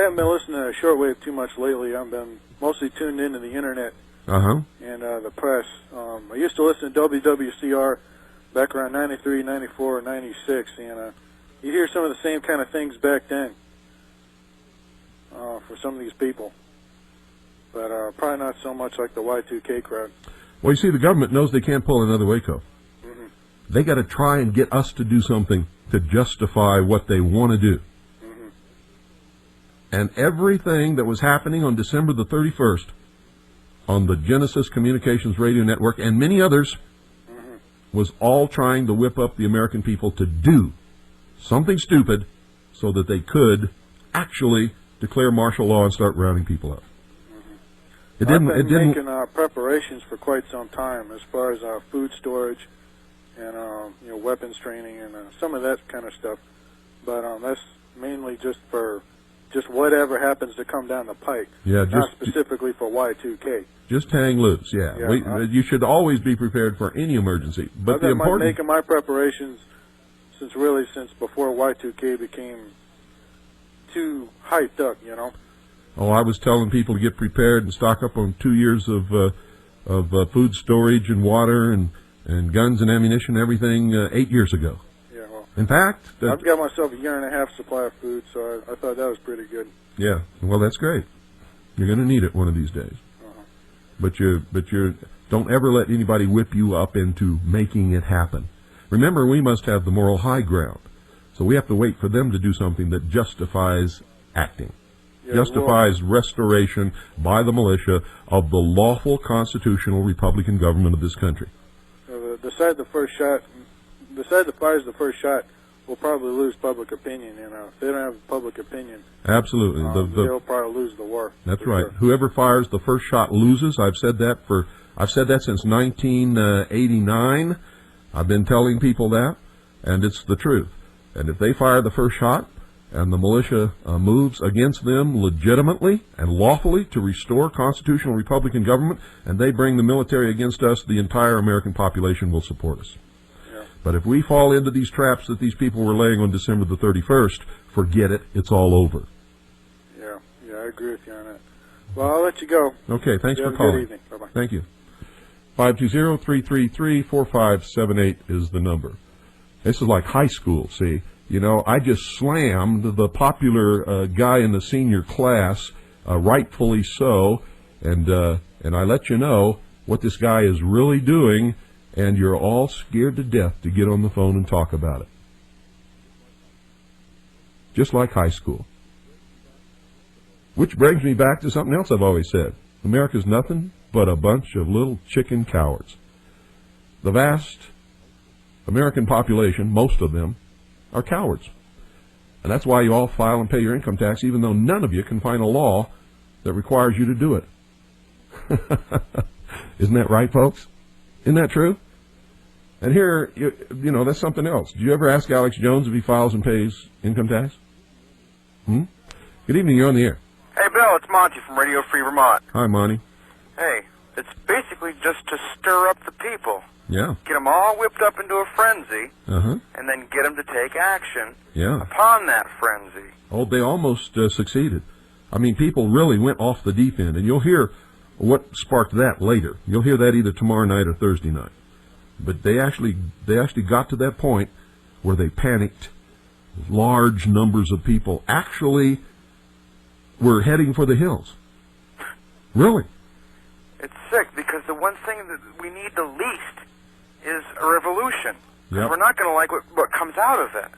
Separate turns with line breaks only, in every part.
haven't been listening to shortwave too much lately. I've been mostly tuned into the internet and the press. I used to listen to WWCR back around 93, 94, 96, and you hear some of the same kind of things back then for some of these people. But probably not so much like the Y2K crowd.
Well, you see, the government knows they can't pull another Waco.
Mm-hmm.
They got to try and get us to do something to justify what they want to do.
Mm-hmm.
And everything that was happening on December the 31st on the Genesis Communications Radio Network and many others was all trying to whip up the American people to do something stupid so that they could actually declare martial law and start rounding people up.
I've been making preparations for quite some time as far as food storage and weapons training and some of that kind of stuff. But that's mainly just for whatever happens to come down the pike.
Yeah,
not specifically for Y2K.
Just hang loose. Yeah, you should always be prepared for any emergency. But
I've been making my preparations since before Y2K became too hyped up.
Oh, I was telling people to get prepared and stock up on 2 years of food storage and water and guns and ammunition and everything 8 years ago.
Yeah, well,
in fact,
I've got myself a 1.5 year supply of food, so I thought that was pretty good.
Yeah, well, that's great. You're going to need it one of these days. But you don't ever let anybody whip you up into making it happen. Remember, we must have the moral high ground, so we have to wait for them to do something that justifies acting. Justifies restoration by the militia of the lawful constitutional Republican government of this country.
The side that fires the first shot will probably lose public opinion. If they don't have public opinion,
absolutely,
they'll probably lose the war.
That's right. Sure. Whoever fires the first shot loses. I've said that since 1989. I've been telling people that, and it's the truth. And if they fire the first shot, and the militia moves against them legitimately and lawfully to restore constitutional Republican government, and they bring the military against us, the entire American population will support us.
Yeah.
But if we fall into these traps that these people were laying on December the 31st, forget it, it's all over.
Yeah, I agree with you on that. Well, I'll let you go.
Okay, thanks for calling.
Good evening. Bye-bye.
Thank you. 520-333-4578 is the number. This is like high school, see. I just slammed the popular guy in the senior class, rightfully so, and I let you know what this guy is really doing, and you're all scared to death to get on the phone and talk about it. Just like high school. Which brings me back to something else I've always said. America's nothing but a bunch of little chicken cowards. The vast American population, most of them, are cowards. And that's why you all file and pay your income tax, even though none of you can find a law that requires you to do it. Isn't that right, folks? Isn't that true? And here, that's something else. Did you ever ask Alex Jones if he files and pays income tax? Good evening, you're on the air.
Hey, Bill, it's Monty from Radio Free Vermont.
Hi, Monty.
Hey, it's basically just to stir up the people.
Yeah.
Get them all whipped up into a frenzy, and then get them to take action upon that frenzy.
Oh, they almost succeeded. I mean, people really went off the deep end, and you'll hear what sparked that later. You'll hear that either tomorrow night or Thursday night. But they actually got to that point where they panicked. Large numbers of people actually were heading for the hills. Really.
It's sick, because the one thing that we need the least is a revolution.
Yep.
We're not going to like what comes out of it.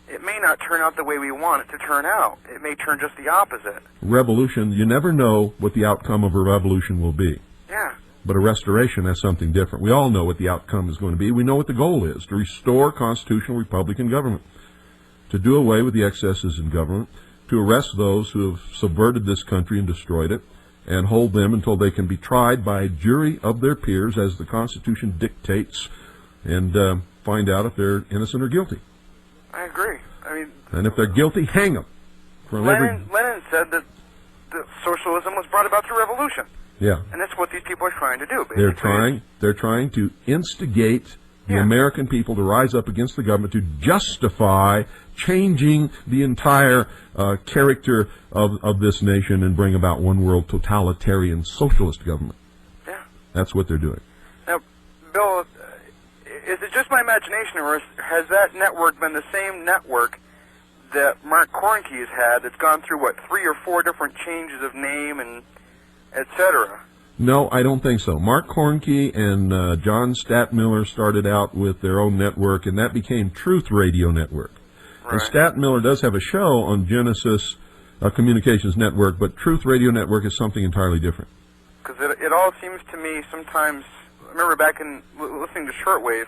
It may not turn out the way we want it to turn out. It may turn just the opposite.
Revolution, you never know what the outcome of a revolution will be.
Yeah.
But a restoration has something different. We all know what the outcome is going to be. We know what the goal is, to restore constitutional Republican government, to do away with the excesses in government, to arrest those who have subverted this country and destroyed it, and hold them until they can be tried by a jury of their peers as the Constitution dictates, and find out if they're innocent or guilty.
I agree.
And if they're guilty, hang them.
Lenin said that socialism was brought about through revolution.
Yeah.
And that's what these people are trying to do, basically.
They're trying to instigate the American people to rise up against the government to justify changing the entire character of this nation and bring about one world totalitarian socialist government.
Yeah.
That's what they're doing.
Now, Bill, is it just my imagination, or has that network been the same network that Mark Kornke has had that's gone through, 3 or 4 different changes of name and et cetera?
No, I don't think so. Mark Kornke and John Stadtmiller started out with their own network, and that became Truth Radio Network.
Right.
And Stadtmiller does have a show on Genesis Communications Network, but Truth Radio Network is something entirely different.
Because it all seems to me sometimes, I remember back in listening to Shortwave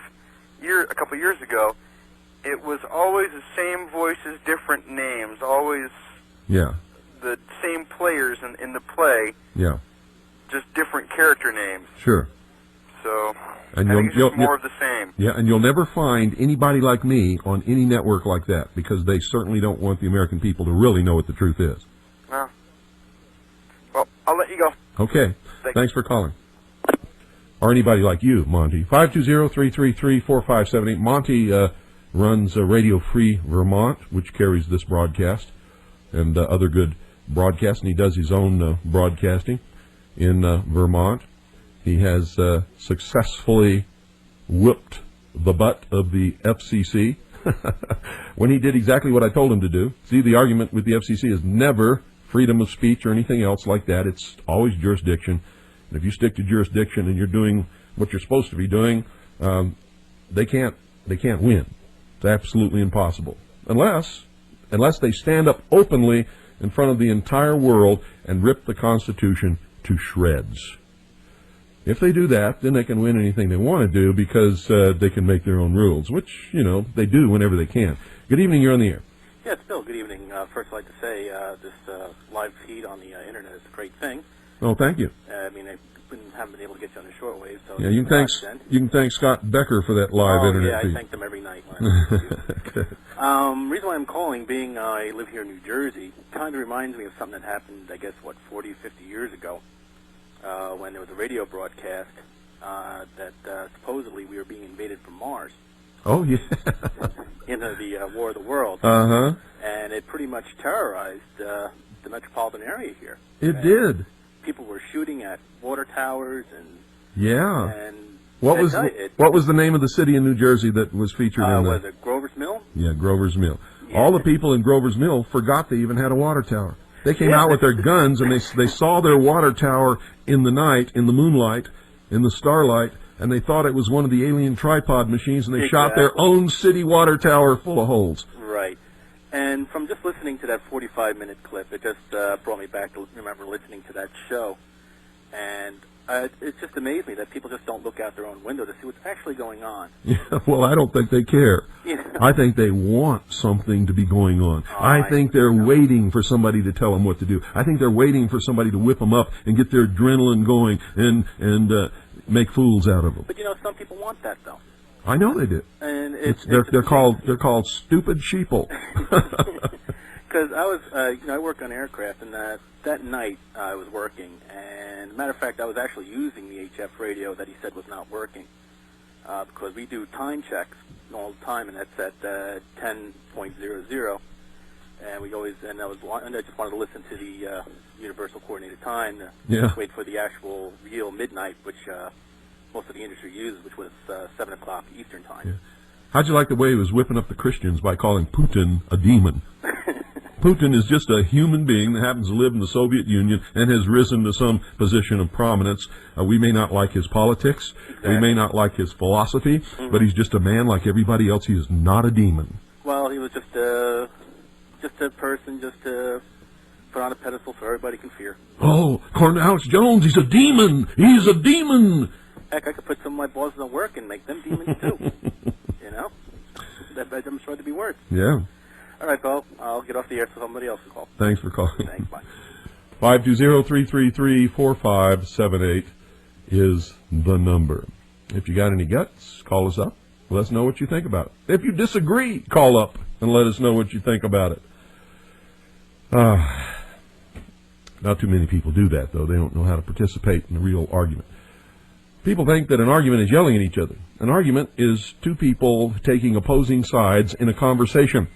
a couple of years ago, it was always the same voices, different names, always the same players in the play, just different character names.
Sure.
So,
and
I think it's just more of the same.
Yeah, and you'll never find anybody like me on any network like that, because they certainly don't want the American people to really know what the truth is.
No. Well, I'll let you go.
Okay. Thanks for calling. Or anybody like you, Monty. 520-333-4578. Monty runs Radio Free Vermont, which carries this broadcast and other good broadcasts, and he does his own broadcasting in Vermont. He has successfully whipped the butt of the FCC when he did exactly what I told him to do. See, the argument with the FCC is never freedom of speech or anything else like that. It's always jurisdiction. And if you stick to jurisdiction and you're doing what you're supposed to be doing, they can't win. It's absolutely impossible. Unless they stand up openly in front of the entire world and rip the Constitution to shreds. If they do that, then they can win anything they want to do, because they can make their own rules, which, they do whenever they can. Good evening, you're on the air.
Yes, Bill, good evening. First, I'd like to say this live feed on the Internet is a great thing.
Oh, thank you.
I haven't been able to get you on the shortwave. So
yeah, you can thank Scott Becker for that live Internet feed.
I thank them every night. Reason why I'm calling, being I live here in New Jersey, kind of reminds me of something that happened, I guess, 40, 50 years ago, when there was a radio broadcast that supposedly we were being invaded from Mars.
Oh, yeah.
The War of the Worlds.
Uh-huh.
And it pretty much terrorized the metropolitan area here.
It did.
People were shooting at water towers and...
Yeah.
And
what was the name of the city in New Jersey that was featured in that?
Was it Grover's Mill?
Yeah, Grover's Mill. Yeah. All the people in Grover's Mill forgot they even had a water tower. They came out with their guns, and they saw their water tower in the night, in the moonlight, in the starlight, and they thought it was one of the alien tripod machines, and they shot their own city water tower full of holes.
Right. And from just listening to that 45-minute clip, it just brought me back to remember listening to that show. And it just amazed me that people just don't look out their own window to see what's actually going on.
Yeah, well, I don't think they care. I think they want something to be going on. I think they're waiting for somebody to tell them what to do. I think they're waiting for somebody to whip them up and get their adrenaline going and make fools out of them.
But some people want that though.
I know they do.
And
they're called stupid sheeple.
Because I was, I work on aircraft, and that night I was working, and matter of fact, I was actually using the HF radio that he said was not working, because we do time checks all the time, and that's at 10.00, and we always, and I just wanted to listen to the Universal Coordinated Time to wait for the actual real midnight, which most of the industry uses, which was 7 o'clock Eastern Time.
Yeah. How'd you like the way he was whipping up the Christians by calling Putin a demon? Putin is just a human being that happens to live in the Soviet Union and has risen to some position of prominence. We may not like his politics, we may not like his philosophy, but he's just a man like everybody else. He is not a demon.
Well, he was just a person just to put on a pedestal so everybody can fear. Oh,
Cornelius Jones, he's a demon! He's a demon!
Heck, I could put some of my bosses on work and make them demons too. I'm sure there'd be worse.
Yeah.
All right, Paul. I'll get off the air so somebody else will call.
Thanks for calling.
Thanks, bye.
520-333-4578 is the number. If you got any guts, call us up. Let us know what you think about it. If you disagree, call up and let us know what you think about it. Not too many people do that, though. They don't know how to participate in a real argument. People think that an argument is yelling at each other. An argument is two people taking opposing sides in a conversation.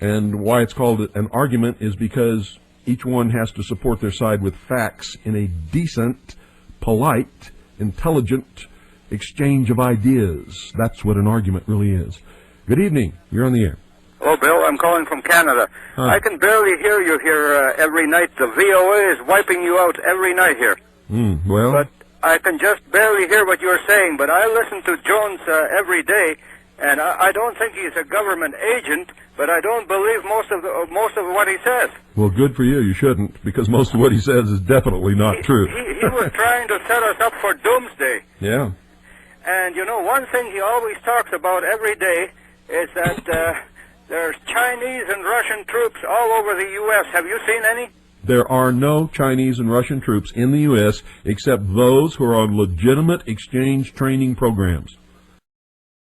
And why it's called an argument is because each one has to support their side with facts in a decent, polite, intelligent exchange of ideas. That's what an argument really is. Good evening. You're on the air.
Hello, Bill. I'm calling from Canada.
Huh.
I can barely hear you here every night. The VOA is wiping you out every night here.
Well,
But I can just barely hear what you're saying. But I listen to Jones every day, and I don't think he's a government agent, but I don't believe most of what he says.
well, good for you. You shouldn't, because most of what he says is definitely not true.
He was trying to set us up for doomsday.
Yeah.
And, you know, one thing he always talks about every day is that there's Chinese and Russian troops all over the U.S. Have you seen any?
There are no Chinese and Russian troops in the U.S. except those who are on legitimate exchange training programs.